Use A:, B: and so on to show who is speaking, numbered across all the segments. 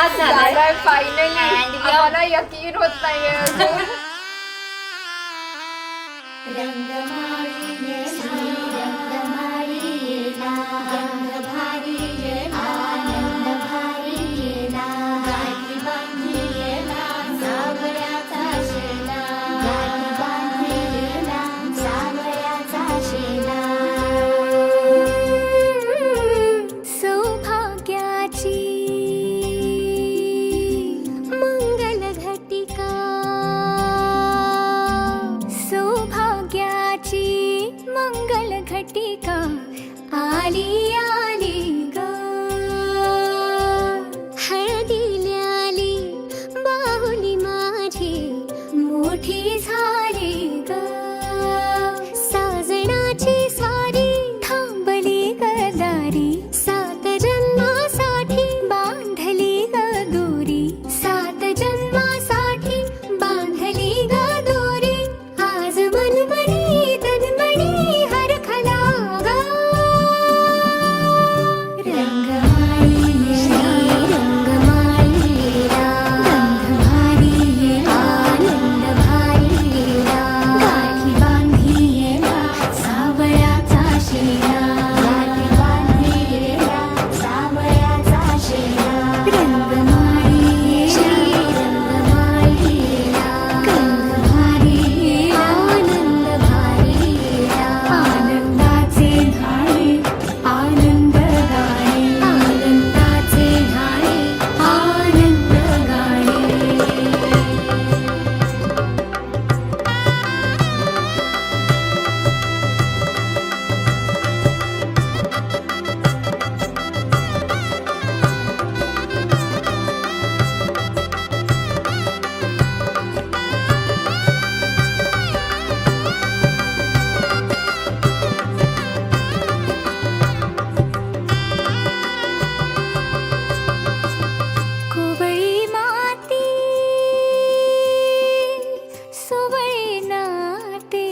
A: Pass झालाय
B: finally.
A: And we are-
B: आम्हाला यकीन होत नाहीये अजून.
C: सौभाग्याची मंगल घटिका, सौभाग्याची मंगल घटिका आली आली ग, हळदीली आली बाहुली माझी मोठी झाली ग, साजणाची स्वारी थांबली गदारी, सात जन्मासाठी बांधली ग दोरी, सात जन्मासाठी बांधली ग दोरी, आज मनमणी तन्मणी हरखला ग, रंगमाळी येला, रंगमाळी येला, गंध भारी येला, आनंद भारी येला, गाठी बांधी येला, सावळ्याचा शेला, गाठी बांधी येला, सावळ्याचा शेला, रंगमाळी येला, रंगमाळी येला, गंध भारी येला, आनंद भारी येला, आनंदाचे धाळे आनंद गाणे, आनंदाचे धाळे आनंद गाणे. कोवळी माती सोवळी नाते,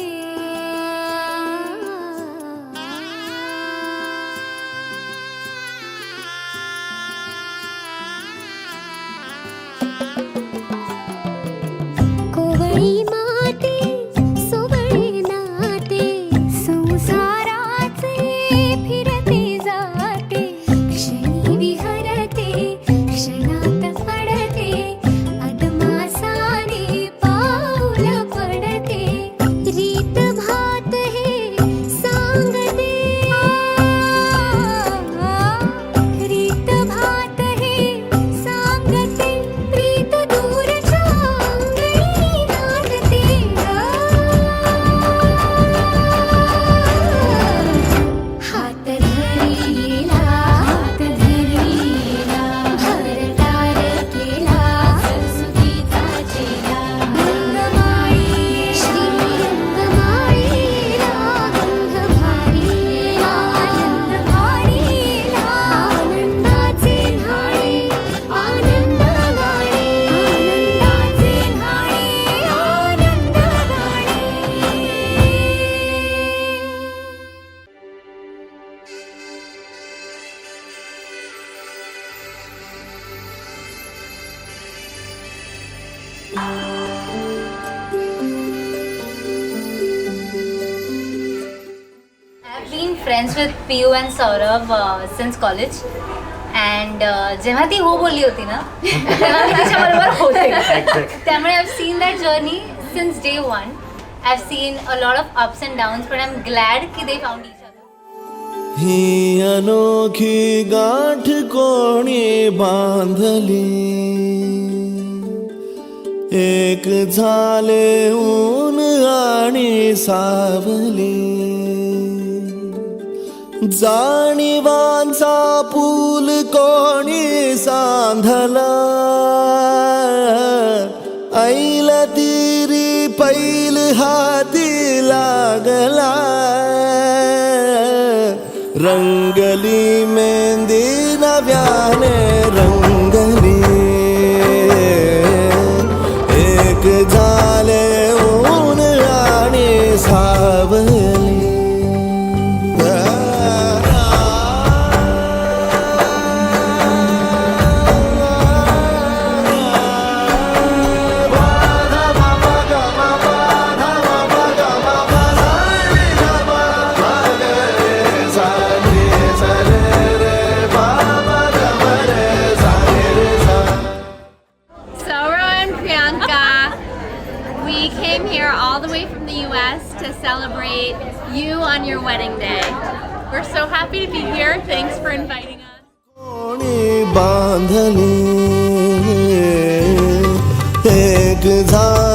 C: कोवळी माती सोवळी नाते, संसाराचे फिरते जाते, क्षणी विहरते क्षणात पडते, अदमासाने पाऊल पडते, रीत भात हे सांगते, रीत भात हे सांगते, प्रीत दूरच्या अंगणी नांदते हात धरीला, हात धरीला, भरतार केला सरस्वतीचा चेला, रंगमाळी श्री रंगमाळीला, गंध भारीला, आनंद भारीला, आनंदाचे न्हाळे आनंद गाणे, आनंदाचे न्हाळे आनंद गाणे.
A: I've been friends with Piyu and Saurav since college. And जेव्हा ती हो बोलली होती ना तेव्हा मी तिच्याबरोबर होते. त्यामुळे I've seen that journey since day one. I've seen a lot of ups and downs, but I'm glad कि they found each other.
D: ही अनोखी गाठ कोणी बांधली, एक झाले ऊन आणि सावली, जाणीवांचा पूल कोणी सांधला, ऐल तिरी पैल हाती लागला, रंगली मेहंदी नव्याने रंगली, एक झाले ऊन आणि सावली.
B: us to celebrate you on your wedding day. We're so happy to be here. Thanks for inviting us.
D: कोणी बांधले एक झाले